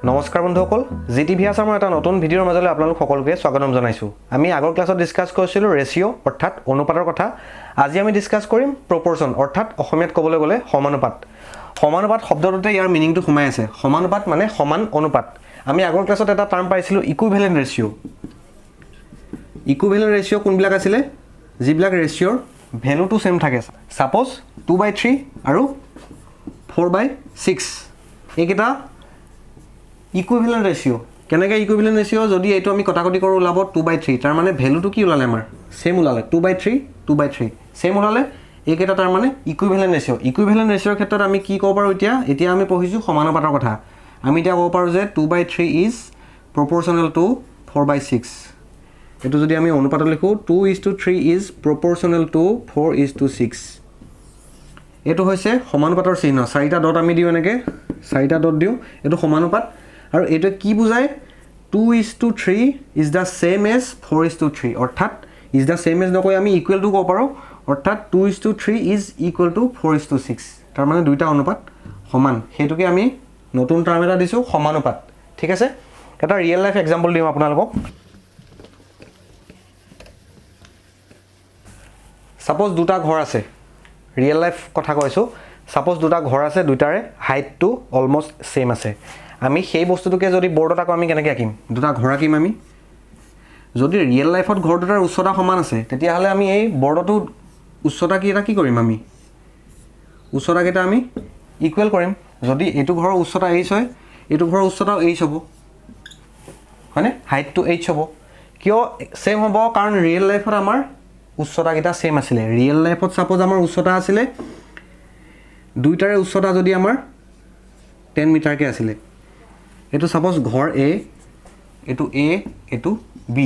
নমস্কাৰ বন্ধুসকল জিটিভি আছামৰ এটা নতুন ভিডিঅ'ৰ মাজলৈ আপোনালোক সকলোকে স্বাগতম জনাইছো আমি আগৰ ক্লাছত ডিসকাস কৰিছিলো ৰেশিও অৰ্থাৎ অনুপাতৰ কথা আজি আমি ডিসকাস কৰিম প্ৰপৰচন অৰ্থাৎ অসমীয়াত ক'বলৈ গ'লে সমানুপাত সমানুপাত শব্দটোতে ইয়াৰ মিনিংটো সোমাই আছে সমানুপাত মানে সমান অনুপাত আমি আগৰ ক্লাছত এটা টাৰ্ম পাইছিলো ইকুইভ্যালেন্ট ৰেশিও কোনবিলাক আছিল যিবিলাক ৰেশিওৰ ভ্যালুটো সেম থাকে সাপোজ 2/3 আৰু 4/6 এইকেইটা ইকুইভ্যালেন্ট ৰেশিও কেনেকৈ ইকুইভ্যালেন্ট ৰেশিও যদি এইটো আমি কটাকটি কৰো ওলাব 2/3 তাৰ মানে ভ্যালুটো কি ওলালে আমাৰ সেম ওলালে 2/3 সেম ওলালে এইকেইটা তাৰ মানে ইকুইভ্যালেন্ট ৰেশিওৰ ক্ষেত্ৰত আমি কি ক'ব পাৰো এতিয়া আমি পঢ়িছো সমানুপাতৰ কথা আমি এতিয়া ক'ব পাৰো যে 2/3 ইজ proportional to 4/6 এটো যদি আমি অনুপাতত লিখো 2:3 ইজ proportional to 4:6 এটো হৈছে সমানুপাতৰ চিহ্ন চাৰিটা ডট আমি দিও এনেকে চাৰিটা ডট দিও এটো সমানুপাত আৰু এটো কি বুজায় 2:3 is the same as 4:3 অৰ্থাৎ is the same as নকৈ আমি ইকুৱেল টু ক'ব পাৰো অৰ্থাৎ 2:3 is equal to 4:6 তাৰ মানে দুইটা অনুপাত সমান হেতুকে আমি নতুন টাৰ্ম এটা দিছো সমানুপাত ঠিক আছে এটা ৰিয়েল লাইফ এক্সাম্পল দিম আপোনালোকক সাপোজ দুটা ঘৰ আছে ৰিয়েল লাইফ কথা কৈছো সাপোজ দুটা ঘৰ আছে দুটাৰে হাইটটো অলমোস্ট সেম আছে আমি সেই বস্তুটোকে যদি বৰ্ডত আকৌ আমি কেনেকৈ আঁকিম দুটা ঘৰ আঁকিম আমি যদি ৰিয়েল লাইফত ঘৰ দুটাৰ উচ্চতা সমান আছে তেতিয়া হলে আমি এই বৰ্ডটো উচ্চতা কি কৰিম আমি উচ্চতাকেইটা আমি ইকুৱেল কৰিম যদি এইটো ঘৰৰ উচ্চতা h হয় এইটো ঘৰৰ উচ্চতাও h হ'ব মানে হাইটটো h হ'ব কিয় সেম হ'ব কাৰণ ৰিয়েল লাইফত আমাৰ উচ্চতাকেইটা সেম আছিল ৰিয়েল লাইফত সাপোজ আমাৰ উচ্চতা আছিল দুইটাৰে উচ্চতা যদি আমাৰ 10 মিটাৰ কে আছিল এটো সাপোজ ঘৰ a এটো a এটো b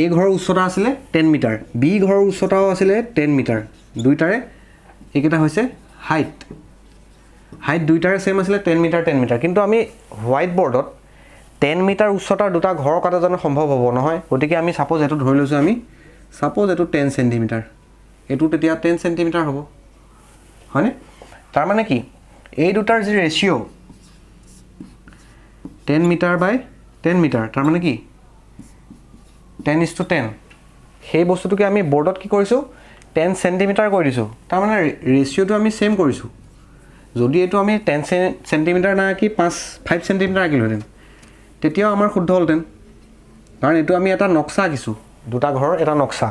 a ঘৰৰ উচ্চতা আছিল 10 মিটাৰ b ঘৰৰ উচ্চতাও আছিল 10 মিটাৰ দুইটাৰে একেটা হৈছে হাইট দুইটাৰে সেম আছিল 10 মিটাৰ কিন্তু আমি হোৱাইট বৰ্ডত 10 মিটাৰ উচ্চতাৰ দুটা ঘৰ কাটা জানো সম্ভৱ হ'ব নহয় গতিকে আমি সাপোজ এটো ধৰি লৈছো আমি সাপোজ এটো 10 সেন্টিমিটাৰ এটো তেতিয়া 10 সেন্টিমিটাৰ হ'ব হয়নে তাৰ মানে কি এই দুটাৰ যি ৰেশিও 10 মিটাৰ বাই 10 মিটাৰ তাৰ মানে কি 10:10 সেই বস্তুটোকে আমি বৰ্ডত কি কৰিছো 10 সেন্টিমিটাৰ কৰি দিছো তাৰ মানে ৰেশিওটো আমি সেম কৰিছো যদি এটো আমি 10 সেন্টিমিটাৰ না কি 5 সেন্টিমিটাৰ আকিলোহেঁতেন তেতিয়াও আমাৰ শুদ্ধ হলতেন কাৰণ এটো আমি এটা নক্সা আকিছো দুটা ঘৰৰ এটা নক্সা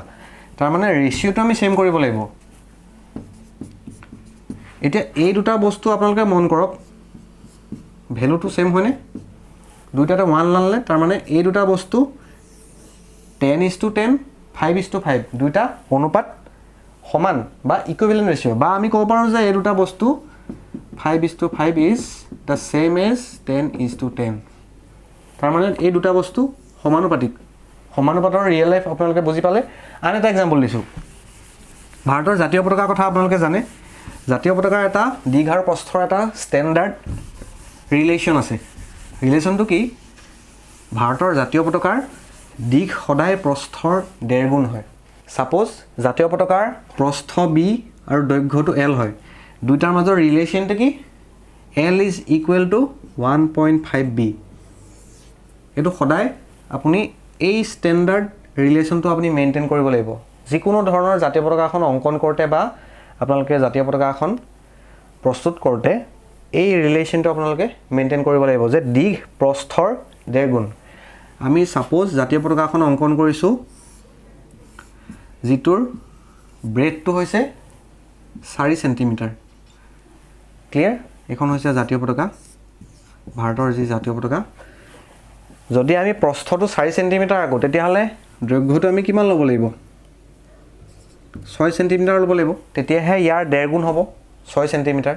তাৰ মানে ৰেশিওটো আমি সেম কৰিব লাগিব এতিয়া এই দুটা বস্তু আপোনালোকে মন কৰক ভ্যালুটো সেম হয়নে দুইটাতে 1 লানলে তাৰ মানে এই দুটা বস্তু 10:10 5:5 দুইটা অনুপাত সমান বা ইকুইভ্যালেন্ট ৰেশিও বা আমি ক'ব পাৰো যে এই দুটা বস্তু 5:5 is the same as 10:10 তাৰ মানে এই দুটা বস্তু সমানুপাতৰ ৰিয়েল লাইফ আপোনালোকে বুজি পালে আন এটা এক্সাম্পল দিছো ভাৰতৰ জাতীয় পতাকাৰ কথা আপোনালোকে জানে জাতীয় পতাকাৰ এটা দীঘ আৰু প্ৰস্থৰ এটা ষ্টেণ্ডাৰ্ড ৰিলেচন আছে ৰিলেচনটো কি ভাৰতৰ জাতীয় পতাকাৰ দীঘ সদায় প্ৰস্থৰ 1.5 গুণ হয় সাপোজ জাতীয় পতাকাৰ প্ৰস্থ b আৰু দৈৰ্ঘ্যটো l হয় দুইটাৰ মাজৰ ৰিলেচনটো কি l is equal to 1.5b এটো সদায় আপুনি এই ষ্টেণ্ডাৰ্ড ৰিলেচনটো আপুনি মেইনটেইন কৰিব লাগিব যিকোনো ধৰণৰ জাতীয় পতাকাখন অংকন কৰতে বা আপোনালোকে জাতীয় পতাকাখন প্ৰস্তুত কৰতে এই ৰিলেচনটো আপোনালোকে মেইনটেইন কৰিব লাগিব যে দীঘ প্ৰস্থৰ 1.5 গুণ আমি সাপোজ জাতীয় পতাকাখন অংকন কৰিছো যিটোৰ ব্ৰেডটো হৈছে 4 সেন্টিমিটাৰ ক্লিয়াৰ এখন হৈছে জাতীয় পতাকা ভাৰতৰ যি জাতীয় পতাকা যদি আমি প্ৰস্থটো 4 সেন্টিমিটাৰ আগত তেতিয়া হলে দৈৰ্ঘ্যটো আমি কিমান ল'ব লাগিব 6 সেন্টিমিটাৰ ল'ব লাগিব তেতিয়াহে ইয়াৰ 1.5 গুণ হ'ব 6 সেন্টিমিটাৰ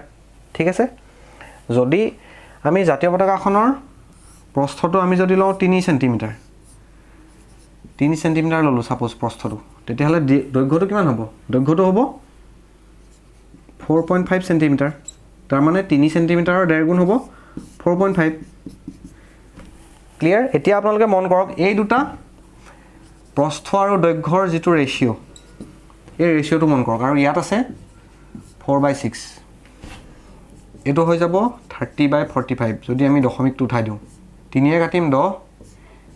ঠিক আছে যদি আমি জাতীয় পতাকাখনৰ প্ৰস্থটো আমি যদি লওঁ 3 সেন্টিমিটাৰ ললো সাপোজ প্ৰস্থটো তেতিয়া হলে দৈৰ্ঘ্যটো কিমান হ'ব দৈৰ্ঘ্যটো হ'ব 4.5 সেন্টিমিটাৰ তাৰ মানে 3 সেন্টিমিটাৰৰ 1.5 গুণ হ'ব 4.5 ক্লিয়াৰ এতিয়া আপোনালোকে মন কৰক এই দুটা প্ৰস্থ আৰু দৈৰ্ঘ্যৰ যেটো ৰেশিও এই ৰেশিওটো মন কৰক আৰু ইয়াত আছে 4/6 এইটো হৈ যাব 30/45 যদি আমি দশমিকটো উঠাই দিওঁ 3 কাটিম 10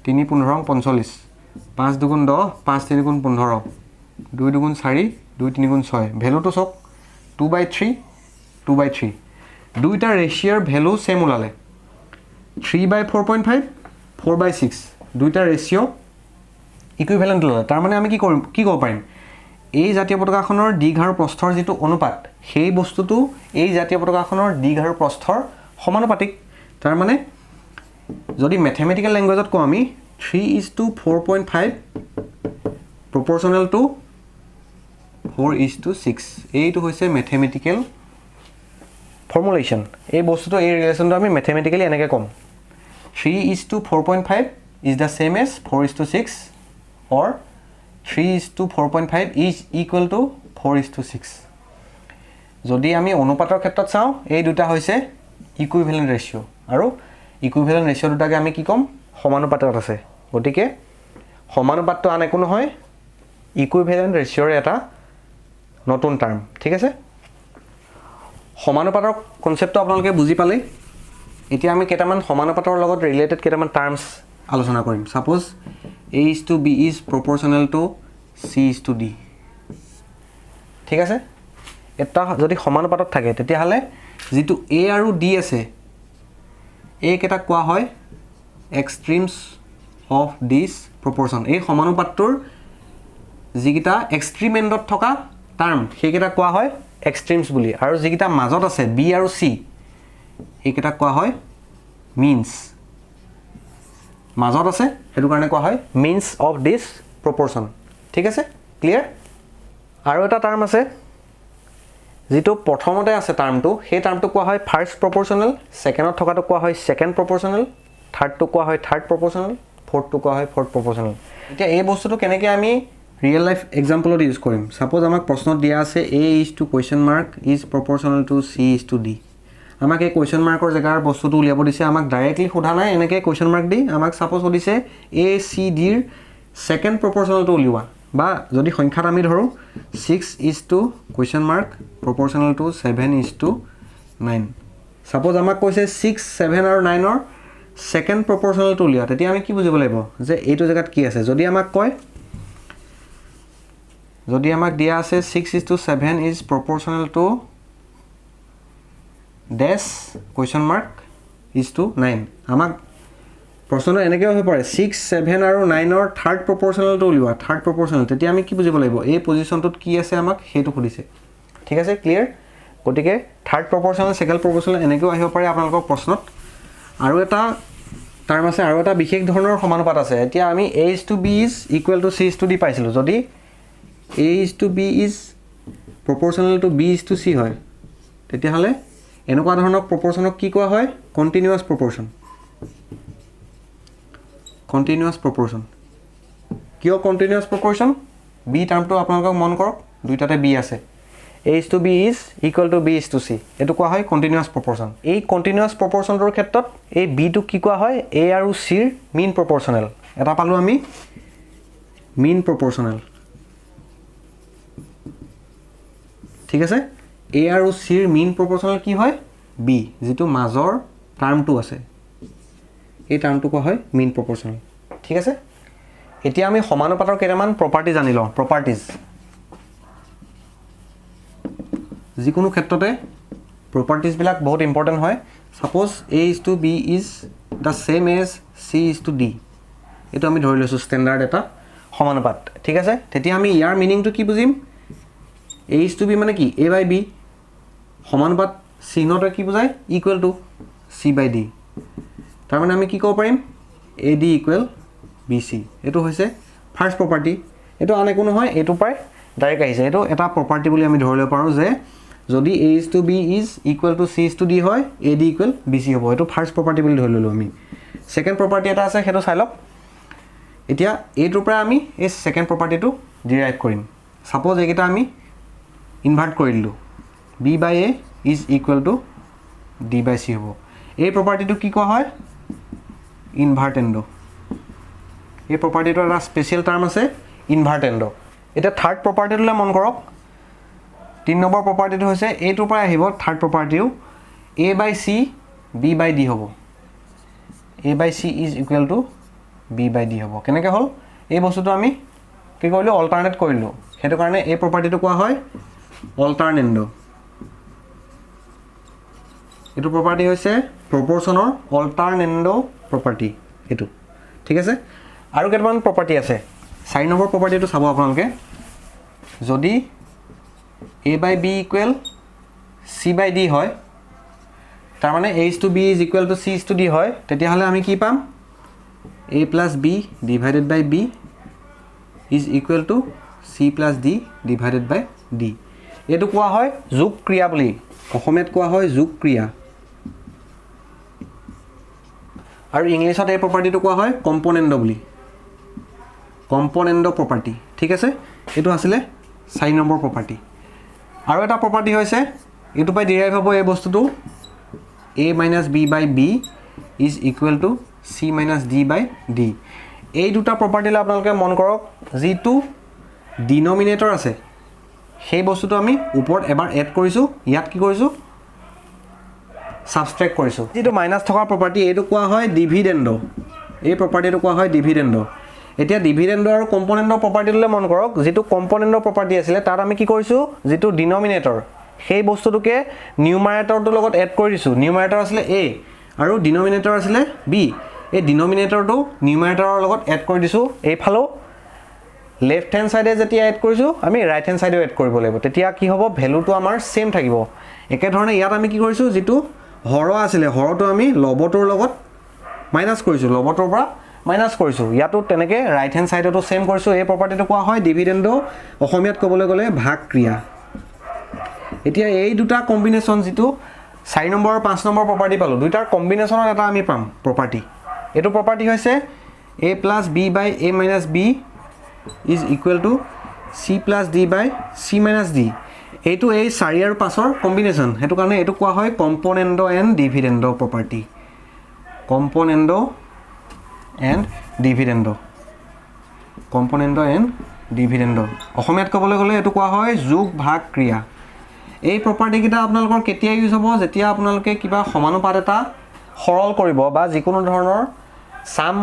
3 15 45 5 2 10 5 3 15 2 2 4 2 3 6 ভ্যালুটো চক 2/3 2/3 দুইটা ৰেশিওৰ ভ্যালু সেম ওলালে 3/4.5 4/6 দুইটা ৰেশিও ইকুইভ্যালেন্ট ওলালে তাৰ মানে আমি কি ক'ব পাৰিম এই জাতীয় পতাকাখনৰ দীঘ আৰু প্ৰস্থৰ যেটো অনুপাত সেই বস্তুটো এই জাতীয় পতাকাখনৰ দীঘ আৰু প্ৰস্থৰ সমানুপাতিক তাৰ মানে যদি ম্যাথমেটিক্যাল ল্যাঙ্গুৱেজত কওঁ আমি 3:4.5 proportional to 4:6 এইটো হৈছে ম্যাথমেটিক্যাল ফৰ্মুলেশন এই বস্তুটো এই ৰিলেশনটো আমি ম্যাথমেটিক্যালি এনেকৈ কম 3:4.5 is the same as 4:6 or 3:4.5 is equal to 4:6 যদি আমি অনুপাতৰ ক্ষেত্ৰত চাওঁ এই দুটা হৈছে ইকুইভ্যালেন্ট ৰেশিও আৰু ইকুইভ্যালেন্ট ৰেশিও দুটাকে আমি কি কম সমানুপাতত আছে গতিকে সমানুপাতটো আন একো নহয় ইকুইভ্যালেন্ট ৰেশিওৰ এটা নতুন টাৰ্ম ঠিক আছে সমানুপাতৰ কনসেপ্টটো আপোনালোকে বুজি পালে এতিয়া আমি কেইটামান সমানুপাতৰ লগত ৰিলেটেড কেইটামান টাৰ্মছ আলোচনা কৰিম suppose A:B is proportional to C:D ঠিক আছে এটা যদি সমানুপাতত থাকে তেতিয়াহলে যেটো A আৰু D আছে এই কেটা কোৱা হয় extremes of this proportion এই সমানুপাতটোৰ যিকিটা এক্সট্ৰিম এন্ডত থকা টাৰ্ম সেইকেটা কোৱা হয় এক্সট্ৰিমছ বুলি আৰু যিকিটা মাজত আছে B আৰু C এইকেটা কোৱা হয় মিনছ মাজত আছে হেতু কাৰণে কোৱা হয় মিনছ অফ দিস প্ৰপৰচন ঠিক আছে ক্লিয়াৰ আৰু এটা টাৰ্ম আছে যেটো প্ৰথমতে আছে টাৰ্মটো সেই টাৰ্মটো কোৱা হয় ফাৰ্স্ট প্ৰপৰচনেল সেকেন্ডত থকাটো কোৱা হয় সেকেন্ড প্ৰপৰচনেল থাৰ্ডটো কোৱা হয় থাৰ্ড প্ৰপৰচনেল ফোৰ্থটো কোৱা হয় ফোৰ্থ প্ৰপৰচনেল এতিয়া এই বস্তুটো কেনেকৈ আমি ৰিয়েল লাইফ এক্সাম্পলত ইউজ কৰিম সাপোজ আমাক প্ৰশ্নত দিয়া আছে A is proportional to C:D আমাক এই কোৱেশ্চন মাৰ্কৰ জেগাৰ বস্তুটো উলিয়াব দিছে আমাক ডাইৰেক্টলি সোধা নাই এনেকৈ কোৱেশ্চন মাৰ্ক দি আমাক সাপোজ সুধিছে ACD ৰ সেকেন্ড প্ৰপৰচনেলটো উলিওৱা বা যদি সংখ্যাত আমি ধৰো 6:? proportional to 7:9 সাপোজ আমাক কৈছে 6 7 আৰু 9 ৰ সেকেন্ড প্ৰপৰচনেলটো উলিওৱা তেতিয়া আমি কি বুজিব লাগিব যে এইটো জায়গাত কি আছে যদি আমাক কয় যদি আমাক দিয়া আছে 6:7 is proportional to dash (9 আমাক প্ৰশ্নটো এনেকৈ হৈ পৰে 6 7 আৰু 9 ৰ থাৰ্ড প্ৰপৰচনেলটো উলিওৱা থাৰ্ড প্ৰপৰচনেল তেতিয়া আমি কি বুজিব লাগিব এই পজিশনটোত কি আছে আমাক হেতু খুদিছে ঠিক আছে ক্লিয়াৰ গতিকে থাৰ্ড প্ৰপৰচনেল সেকেন্ড প্ৰপৰচনেল এনেকৈ আহিব পাৰে আপোনালোকৰ প্ৰশ্নত আৰু এটা টাৰ্ম আছে আৰু এটা বিশেষ ধৰণৰ সমানুপাত আছে এতিয়া আমি A:B is equal to C:D পাইছিলো যদি A:B is proportional to B:C হয় তেতিয়াহলে এনেকুৱা ধৰণৰ প্ৰপৰচনক কি কোৱা হয় কন্টিনিউয়াস প্ৰপৰচন কিয় কন্টিনিউয়াস প্ৰপৰচন B টাৰ্মটো আপোনালোকক মন কৰক দুইটাতে B আছে A:B is equal to B:C এটো কোৱা হয় কন্টিনিউয়াস প্ৰপৰচন এই কন্টিনিউয়াস প্ৰপৰচনটোৰ ক্ষেত্ৰত এই B টো কি কোৱা হয় A আৰু C ৰ মিন প্ৰপৰচনেল এটা পালো আমি মিন প্ৰপৰচনেল ঠিক আছে A আৰু C ৰ মিন প্ৰপৰচনেল কি হয় B যেটো মাজৰ টাৰ্মটো আছে এই টাৰ্মটো কোৱা হয় মিন প্ৰপৰচনেল ঠিক আছে এতিয়া আমি সমানুপাতৰ কেইটামান প্ৰপাৰ্টি জানি লওঁ প্ৰপাৰ্টিজ যিকোনো ক্ষেত্ৰতে প্ৰপাৰ্টিজ বিলাক বহুত ইম্পৰ্টেন্ট হয় suppose A:B is the same as C:D এটো আমি ধৰি লৈছো ষ্টেণ্ডাৰ্ড এটা সমানুপাত ঠিক আছে তেতিয়া আমি ইয়াৰ মিনিংটো কি বুজিম A:B মানে কি A/B সমানুপাত চিহ্নটো কি বুজায় ইকুৱেল টু C/D তাৰ মানে আমি কি ক'ব পাৰিম AD = BC এটো হৈছে ফাৰ্স্ট প্ৰপাৰ্টি এটো আন একো নহয় এটো পাই ডাইৰেক্ট আহিছে এটো এটা প্ৰপাৰ্টি বুলি আমি ধৰি লব পাৰো যে যদি A:B is equal to C:D হয় AD = BC হ'ব এটো ফাৰ্স্ট প্ৰপাৰ্টি বুলি ধৰি ললো আমি সেকেন্ড প্ৰপাৰ্টি এটা আছে হেতু চাই লওক এতিয়া এটোৰ পৰা আমি এই সেকেন্ড প্ৰপাৰ্টিটো ডিৰাইভ কৰিম সাপোজ এইকেইটা আমি ইনভাৰ্ট কৰি দিলো B/A is equal to D/C হ'ব এই প্ৰপাৰ্টিটো কি কোৱা হয় ইনভাৰ্টেন্ডো এই প্ৰপাৰ্টিটোৰ এটা স্পেশাল টাৰ্ম আছে ইনভাৰ্টেন্ডো এটা থাৰ্ড প্ৰপাৰ্টিটোলে মন কৰক 3 নম্বৰ প্ৰপাৰ্টিটো হৈছে এইটোৰ পৰা আহিব third প্ৰপাৰ্টিও a by c b by d হ'ব a by c is equal to b by d হ'ব কেনেকৈ হ'ল এই বস্তুটো আমি কি কৰিলো অল্টাৰনেট কৰিলো হেতু কাৰণে এই প্ৰপাৰ্টিটো কোৱা হয় অল্টাৰনেন্ডো এটো প্ৰপাৰ্টি হৈছে প্ৰপৰচনৰ অল্টাৰনেন্ডো প্ৰপাৰ্টি এটো ঠিক আছে আৰু কেইটামান প্ৰপাৰ্টি আছে 4 নম্বৰ প্ৰপাৰ্টিটো চাব আপোনালোকে যদি a by b equal c by d হয় তাৰ মানে a is to b is equal to c is to d হয় তেতিয়া হলে আমি কি পাম a plus b divided by b is equal to c plus d divided by d এটো কোৱা হয় যোগ ক্ৰিয়া বুলি অসমীয়াত কোৱা হয় যোগ ক্ৰিয়া আৰু ইংলিছত এই প্ৰপাৰ্টিটো কোৱা হয় কম্পোনেন্ডো বুলি কম্পোনেন্ডো প্ৰপাৰ্টি ঠিক আছে এটো আছিল 4 নম্বৰ প্ৰপাৰ্টি আৰু এটা প্ৰপাৰ্টি হৈছে এটো পাই ডিৰাইভ হ'ব এই বস্তুটো a minus b by b is equal to c minus d by d এই দুটা প্ৰপাৰ্টিলে আপোনালোকে মন কৰক যেটো ডিনোমিনেটৰ আছে সেই বস্তুটো আমি ওপৰত এবাৰ এড কৰিছো ইয়াত কি কৰিছো সাবট্ৰেক্ট কৰিছো যেটো মাইনাস থকা প্ৰপাৰ্টি এটো কোৱা হয় ডিভিডেন্ডো এই প্ৰপাৰ্টিটো কোৱা হয় ডিভিডেন্ডো এতিয়া ডিভিডেন্ডো আৰু কম্পোনেন্টৰ প্ৰপাৰ্টিলে মন কৰক যেটো কম্পোনেন্টৰ প্ৰপাৰ্টি আছিল তাত আমি কি কৰিছো যেটো ডিনোমিনেটৰ সেই বস্তুটোকে নিউমাৰেটৰটো লগত এড কৰি দিছো নিউমাৰেটৰ আছিল a আৰু ডিনোমিনেটৰ আছিল b এই ডিনোমিনেটৰটো নিউমাৰেটৰৰ লগত এড কৰি দিছো এই ফালো লেফট হ্যান্ড সাইডে যেতিয়া এড কৰিছো আমি ৰাইট হ্যান্ড সাইডেও এড কৰিব লাগিব তেতিয়া কি হ'ব ভ্যালুটো আমাৰ সেম থাকিব একে ধৰণে ইয়াত আমি কি কৰিছো যেটো হৰ আছিল হৰটো আমি লবটোৰ লগত মাইনাস কৰিছো লবটোৰ পৰা মাইনাস কৰিছো ইয়াতো তেনেকে ৰাইট হ্যান্ড সাইডটো সেম কৰিছো এই প্ৰপাৰ্টিটো কোৱা হয় ডিভিডেন্ডো অসমীয়াত ক'বলৈ গলে ভাগ ক্ৰিয়া এতিয়া এই দুটা কম্বিনেশন যেটো 4 নম্বৰ আৰু 5 নম্বৰ প্ৰপাৰ্টি পালো দুইটাৰ কম্বিনেশনত এটা আমি পাম প্ৰপাৰ্টি এটো প্ৰপাৰ্টি হৈছে a plus b by a minus b is equal to c plus d by c minus d এইটো এই 4 আৰু 5 ৰ কম্বিনেশন হেতু কাৰণে এটো কোৱা হয় কম্পোনেন্ডো এন্ড ডিভিডেন্ডো প্ৰপাৰ্টি কম্পোনেন্ডো এন্ড ডিভিডেন্ডো কম্পোনেন্ডো এন্ড ডিভিডেন্ডো অসমীয়াত ক'বলৈ গলে এটো কোৱা হয় যোগ ভাগ ক্ৰিয়া এই প্ৰপাৰ্টি কিটা আপোনালোকৰ কেতিয়া ইউজ হ'ব যেতিয়া আপোনালোকে কিবা সমানুপাত এটা সৰল কৰিব বা যিকোনো ধৰণৰ সাম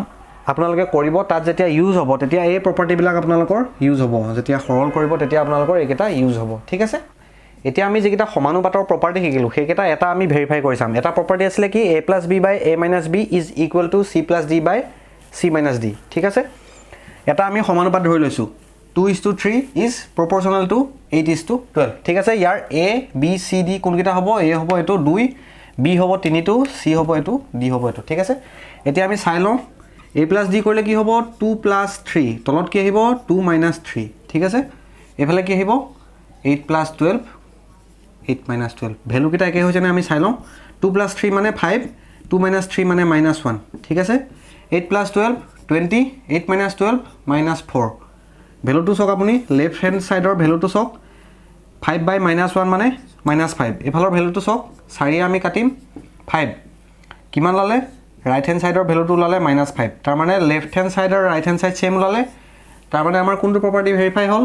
আপোনালোকে কৰিব তাত যেতিয়া ইউজ হ'ব তেতিয়া এই প্ৰপাৰ্টি বিলাক আপোনালোকৰ ইউজ হ'ব যেতিয়া সৰল কৰিব তেতিয়া আপোনালোকৰ এইকেটা ইউজ হ'ব ঠিক আছে এতিয়া আমি যেকিটা সমানুপাতৰ প্ৰপাৰ্টি শিকিলো সেইকেটা এটা আমি ভেৰিফাই কৰি চাম এটা প্ৰপাৰ্টি আছিল কি a plus b by a minus b is equal to c plus d by c minus d ঠিক আছে এটা আমি সমানুপাত ধৰি লৈছো 2:3 is proportional to 8:12 ঠিক আছে ইয়াৰ a b c d কোনকিটা হ'ব a হ'ব এটো 2 b হ'ব 3 টো c হ'ব এটো d হ'ব এটো ঠিক আছে এতিয়া আমি চাই লওঁ a plus d কৰিলে কি হ'ব 2 plus 3 তলত কি আহিব 2 minus 3 ঠিক আছে এফালে কি আহিব 8 plus 12 8 minus 12 ভ্যালু কিটা একে হৈছে না আমি চাই লওঁ 2 plus 3 মানে 5 2 minus 3 মানে -1 ঠিক আছে 8 plus 12 20 8 minus 12 minus 4 ভ্যালুটো সক আপুনি লেফট হ্যান্ড সাইডৰ ভ্যালুটো সক 5 by -1 মানে -5 এফালৰ ভ্যালুটো সক 4 আমি কাটিম 5 কিমান লালে ৰাইট হ্যান্ড সাইডৰ ভ্যালুটো লালে -5 তাৰ মানে লেফট হ্যান্ড সাইড আৰু ৰাইট হ্যান্ড সাইড সেম লালে তাৰ মানে আমাৰ কোনটো প্ৰপাৰ্টি ভেৰিফাই হ'ল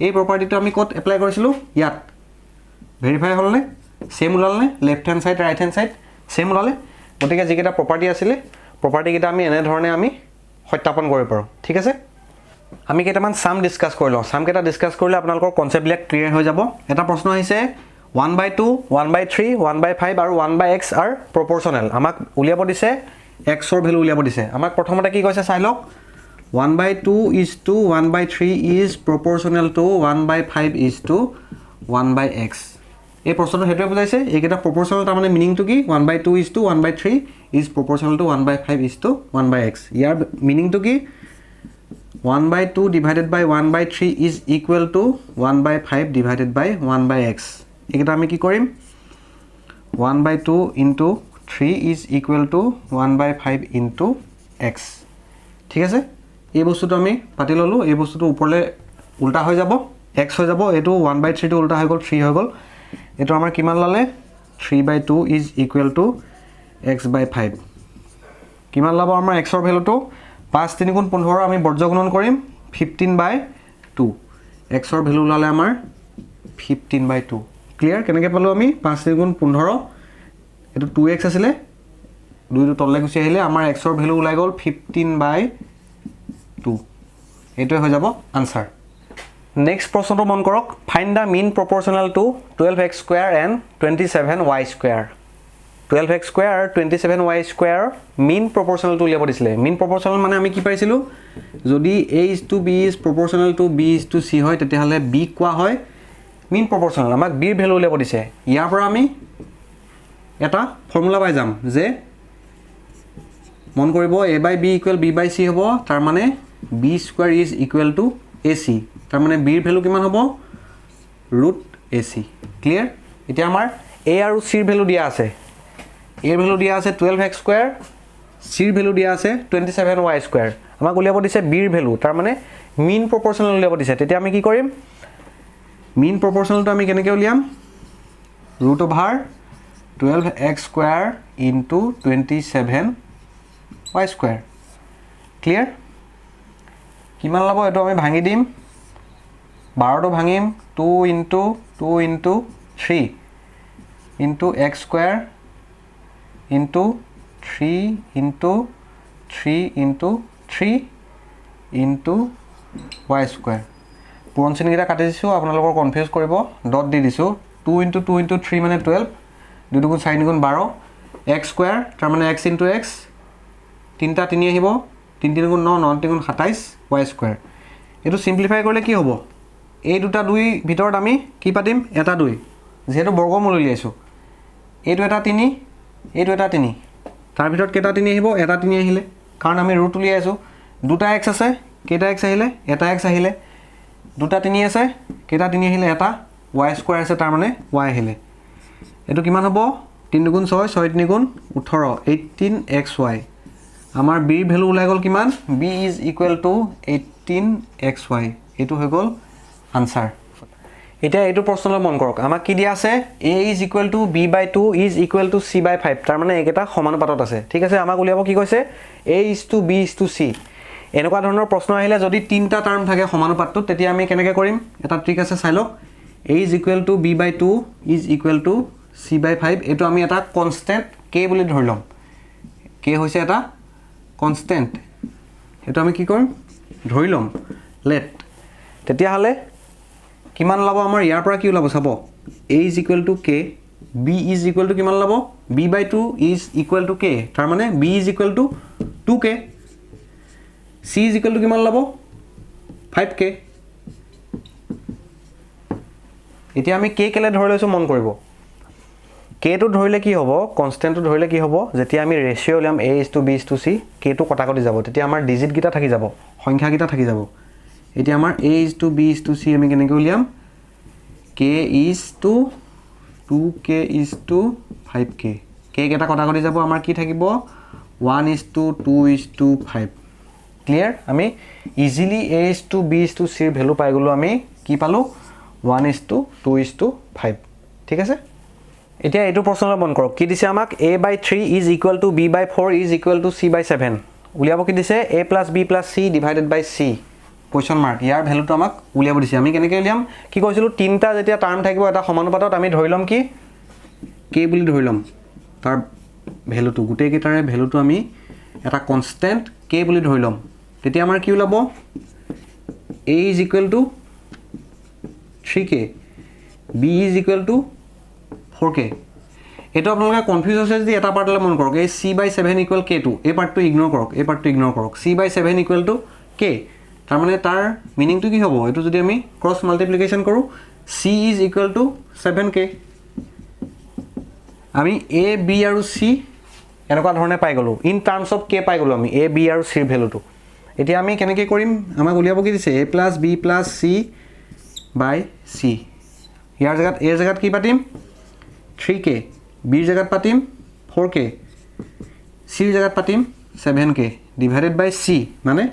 এই প্ৰপাৰ্টিটো আমি কত এপ্লাই কৰিছিলো ইয়াত ভেৰিফাই হ'লনে সেম লালে left hand side right hand side same লালে গতিকে যিকেটা প্ৰপাৰ্টি আছিল প্ৰপাৰ্টি কিটা আমি এনে ধৰণে আমি সত্যাপন কৰিব পাৰো ঠিক আছে আমি কেইটামান সাম ডিসকাস কৰি লওঁ সাম কেটা ডিসকাস কৰিলে আপোনালোকৰ কনসেপ্ট বিলাক ক্লিয়াৰ হৈ যাব এটা প্ৰশ্ন আহিছে 1/2 1/3 1/5 আৰু 1/x are proportional আমাক উলিয়াব দিছে x ৰ ভ্যালু উলিয়াব দিছে আমাক প্ৰথমতে কি কৈছে চাই লওক 1/2 is to 1/3 is proportional to 1/5 is to 1/x এই প্ৰশ্নটো হেতুৱে বুজাইছে এইকেটা proportional তাৰ মানে মিনিংটো কি 1/2 is to 1/3 is proportional to 1/5 is to 1/x ইয়াৰ মিনিংটো কি 1/2 divided by 1/3 is equal to 1/5 divided by 1/x এইকেটা আমি কি কৰিম 1/2 into 3 is equal to 1/5 into x ঠিক আছে এই বস্তুটো আমি পাতি ললো এই বস্তুটো উপৰলে উল্টা হৈ যাব x হৈ যাব এটো 1/3 টো উল্টা হৈ গল 3 হৈ গল এটো আমাৰ কিমান লালে 3/2 is equal to x/5 কিমান লাব আমাৰ x ৰ ভ্যালুটো 5 3 গুণ 15 আমি বৰ্জ্যগুণন কৰিম 15/2 x ৰ ভ্যালু লালে আমাৰ 15/2 ক্লিয়াৰ কেনেকৈ পালো আমি 5 3 গুণ 15 এইটো 2x আছিলে 2 তললৈ গুচি আহিলে আমাৰ x ৰ ভ্যালু ওলাই গ'ল 15/2 এইটোৱে হৈ যাব আনসাৰ নেক্সট প্ৰশ্নটো মন কৰক find the mean proportional to 12x square and 27y square 12x square 27y square mean proportional to উলিয়াব দিছিলে মিন প্ৰপৰ্চনাল মানে আমি কি পাইছিলো যদি a is to b is proportional to b is to c হয় তেতিয়াহলে b কোৱা হয় মিন প্ৰপৰ্চনাল আমাক b ৰ ভ্যালু উলিয়াব দিছে ইয়াৰ পৰা আমি এটা ফৰ্মুলা পাই যাম যে মন কৰিব a/b = b/c হ'ব তাৰ মানে b square is equal to ac তাৰ মানে b ৰ ভ্যালু কিমান হ'ব √ac ক্লিয়াৰ এতিয়া আমাৰ a আৰু c ৰ ভ্যালু দিয়া আছে a ৰ ভ্যালু দিয়া আছে 12x স্কয়াৰ c ৰ ভ্যালু দিয়া আছে 27y স্কয়াৰ আমাক উলিয়াব দিছে b ৰ ভ্যালু তাৰ মানে মিন প্ৰপৰ্চনাল উলিয়াব দিছে তেতিয়া আমি কি কৰিম মিন প্ৰপৰ্চনালটো আমি কেনেকৈ উলিয়াম √12x square * 27y square clear কিমান ল'ব এটো আমি ভাঙি দিম 12 টো ভাঙিম 2 * 2 * 3 * x স্কয়াৰ * 3 * 3 * 3 * y স্কয়াৰ পুৰণ চিহ্নকেইটা কাটি দিছো আপোনালোকৰ কনফিউজ কৰিব ডট দি দিছো 2 * 2 * 3 মানে 12 2 * 4 = 12 x স্কয়াৰ তাৰ মানে x * x 3টা 3 আহিব 3 * 3 = 9 9 * 3 = 27 y স্কয়াৰ এটো সিম্পলিফাই কৰিলে কি হ'ব এই দুটা 2 ভিতৰত আমি কি পাতিম এটা 2 যেহেতু বৰ্গমূল উলিয়াইছো এইটো এটা 3 এইটো এটা 3 তাৰ ভিতৰত কেটা 3 আহিব এটা 3 আহিলে কাৰণ আমি ৰুট উলিয়াইছো দুটা x আছে কেটা x আহিলে এটা x আহিলে দুটা 3 আছে কেটা 3 আহিলে এটা y স্কয়াৰ আছে তাৰ মানে y আহিলে এটো কিমান হ'ব 3 * 6 6 * 3 = 18 18xy আমাৰ b ৰ ভ্যালু ওলাই গল কিমান b is equal to 18xy এটো হৈ গল আনসাৰ এটা এটো প্ৰশ্নলৈ মন কৰক আমাক কি দিয়া আছে a is equal to b/2 is equal to c/5 তাৰ মানে একেটা সমানুপাতত আছে ঠিক আছে আমাক উলিয়াব কি কৈছে a is to b is to c এনেকুৱা ধৰণৰ প্ৰশ্ন আহিলে যদি তিনটা টাৰ্ম থাকে সমানুপাতটো তেতিয়া আমি কেনেকৈ কৰিম এটা ট্ৰিক আছে চাই লওক a is equal to b/2 is equal to c/5 এটো আমি এটা কনস্ট্যান্ট k বুলি ধৰি লম k হৈছে এটা কনস্ট্যান্ট এটো আমি কি কৰিম ধৰি লম লেট তেতিয়া হলে কিমান লাভ আমাৰ ইয়াৰ পৰা কি ওলাব চাব a is equal to k b is equal to কিমান লাভ b/2 is equal to k তাৰ মানে b is equal to 2k c is equal to কিমান লাভ 5k এতিয়া আমি k কেলে ধৰি লৈছো মন কৰিব k টো ধৰিলে কি হ'ব কনস্ট্যান্ট টো ধৰিলে কি হ'ব যেতিয়া আমি ৰেশিও উলিয়াম a is to b is to c k টো কটাকটি যাব তেতিয়া আমাৰ ডিজিট গিটা থাকি যাব সংখ্যা গিটা থাকি যাব এতিয়া আমাৰ a is to b is to c আমি কেনেকৈ উলিয়াম k is to 2k is to 5k k কেটা কটাকটি যাব আমাৰ কি থাকিব 1 is to 2 is to 5 clear আমি easily a is to b is to c ৰ ভ্যালু পাই গলো আমি কি পালো 1 is to 2 is to 5 ঠিক আছে এতিয়া এটো প্ৰশ্নলৈ মন কৰক কি দিছে আমাক a/3 is equal to b/4 is equal to c/7 উলিয়াব কি দিছে a + b + c divided by c question mark ইয়াৰ ভ্যালুটো আমাক উলিয়াব দিছে আমি কেনেকৈ উলিয়াম কি কৈছিলো তিনটা যেতিয়া টাৰ্ম থাকিব এটা সমানুপাতত আমি ধৰি লম কি k বুলি ধৰি লম তাৰ ভ্যালুটো গুটেই কেটাৰে ভ্যালুটো আমি এটা কনস্ট্যান্ট k বুলি ধৰি লম তেতিয়া আমাৰ কি ওলাব a is equal to 3k b is equal to 4k এটো আপোনালোকে কনফিউজ হৈছে যদি এটা পাৰ্টলৈ মন কৰক এই c/7 = k2 এই পাৰ্টটো ইগনোৰ কৰক c/7 = k তাৰ মানে তাৰ মিনিংটো কি হ'ব এটো যদি আমি ক্ৰস মাল্টিপ্লিকেশন কৰো c is equal to 7k আমি a b আৰু c এনেকুৱা ধৰণে পাই গলো ইন টাৰ্মস অফ k পাই গলো আমি a b আৰু c ৰ ভ্যালুটো এতিয়া আমি কেনেকৈ কৰিম আমাক উলিয়াব কি দিছে a + b + c/c ইয়াৰ জায়গাত a জায়গাত কি পাতিম 3k b ৰ জায়গাত পাতিম 4k c ৰ জায়গাত পাতিম 7k divided by c মানে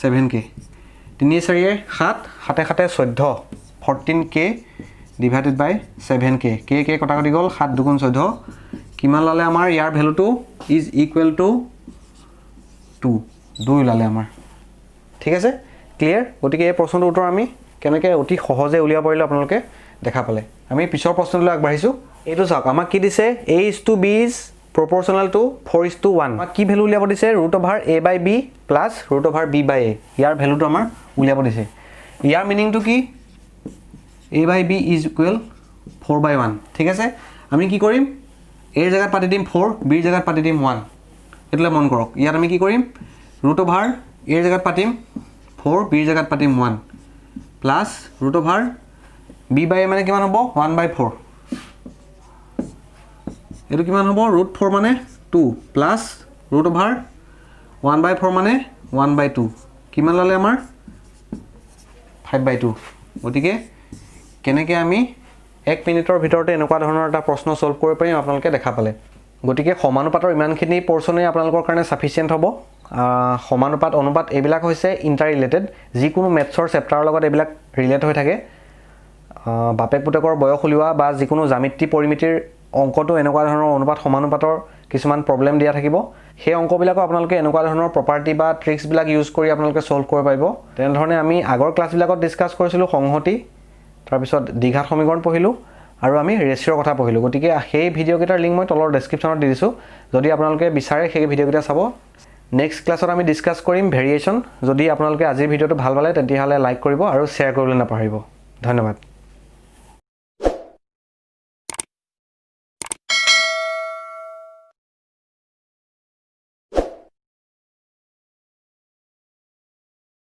7k 3 4 7 7 7 14 14k divided by 7k k k কটাকটি গল 7 2 14 কিমান লালে আমাৰ ইয়াৰ ভ্যালুটো is equal to 2 লালে আমাৰ ঠিক আছে ক্লিয়াৰ গতিকে এই প্ৰশ্নটোৰ উত্তৰ আমি কেনেকৈ অতি সহজে উলিয়াব পাৰিলো আপোনালোকে দেখা পালে আমি পিছৰ প্ৰশ্নলৈ আগবাঢ়িছো এইটো চাওক আমাক কি দিছে a/b is proportional to 4:1 আমাক কি ভ্যালু উলিয়াব দিছে √a/b প্লাস √b/a ইয়াৰ ভ্যালুটো আমাৰ উলিয়াব দিছে ইয়াৰ মিনিংটো কি a/b is equal 4/1 ঠিক আছে আমি কি কৰিম a ৰ জায়গাত পাতি দিম 4 b ৰ জায়গাত পাতি দিম 1 এটলে মন কৰক ইয়াত আমি কি কৰিম √a ৰ জায়গাত পাতিম 4 b ৰ জায়গাত পাতিম 1 প্লাস √b/a মানে কিমান হ'ব 1/4 এটো কিমান হ'ব √4 মানে 2 প্লাস √1/4 মানে 1/2 কিমান ললে আমাৰ 5/2 গতিকে কেনেকৈ আমি 1 মিনিটৰ ভিতৰতে এনেকুৱা ধৰণৰ এটা প্ৰশ্ন সলভ কৰিব পাৰিম আপোনালোকে দেখা পালে গতিকে সমানুপাতৰ ইমানখিনি পৰ্চনে আপোনালোকৰ কাৰণে সাফিচিয়েন্ট হ'ব সমানুপাত অনুপাত এইবিলাক হৈছে ইন্টাৰ ৰিলেটেড যিকোনো মেথছৰ চেপ্টাৰৰ লগত এইবিলাক ৰিলেট হৈ থাকে বাপেক পুতেকৰ বয়স উলিওৱা বা যিকোনো জ্যামিতি পৰিমিতিৰ অংকটো এনেকুৱা ধৰণৰ অনুপাত সমানুপাতৰ কিছুমান প্ৰবলেম দিয়া থাকিব সেই অংকবিলাকো আপোনালোকে এনেকুৱা ধৰণৰ প্ৰপাৰ্টি বা ট্ৰিক্স বিলাক ইউজ কৰি আপোনালোকে সলভ কৰিব পাৰিব তেনে ধৰণে আমি আগৰ ক্লাছবিলাকত ডিসকাস কৰিছিলো সংহতি তাৰ পিছত দ্বিঘাত সমীকৰণ পঢ়িলো আৰু আমি ৰেশিওৰ কথা পঢ়িলো গতিকে সেই ভিডিও কেটাৰ লিংক মই তলৰ ডেসক্ৰিপচনত দি দিছো যদি আপোনালোকে বিচাৰে সেই ভিডিও কেটা চাব নেক্সট ক্লাছত আমি ডিসকাস কৰিম ভেৰিয়েশন যদি আপোনালোকে আজিৰ ভিডিওটো ভাল পালে তেতিয়াহলে লাইক কৰিব আৰু শেয়াৰ কৰিবলৈ নাপাহৰিব ধন্যবাদ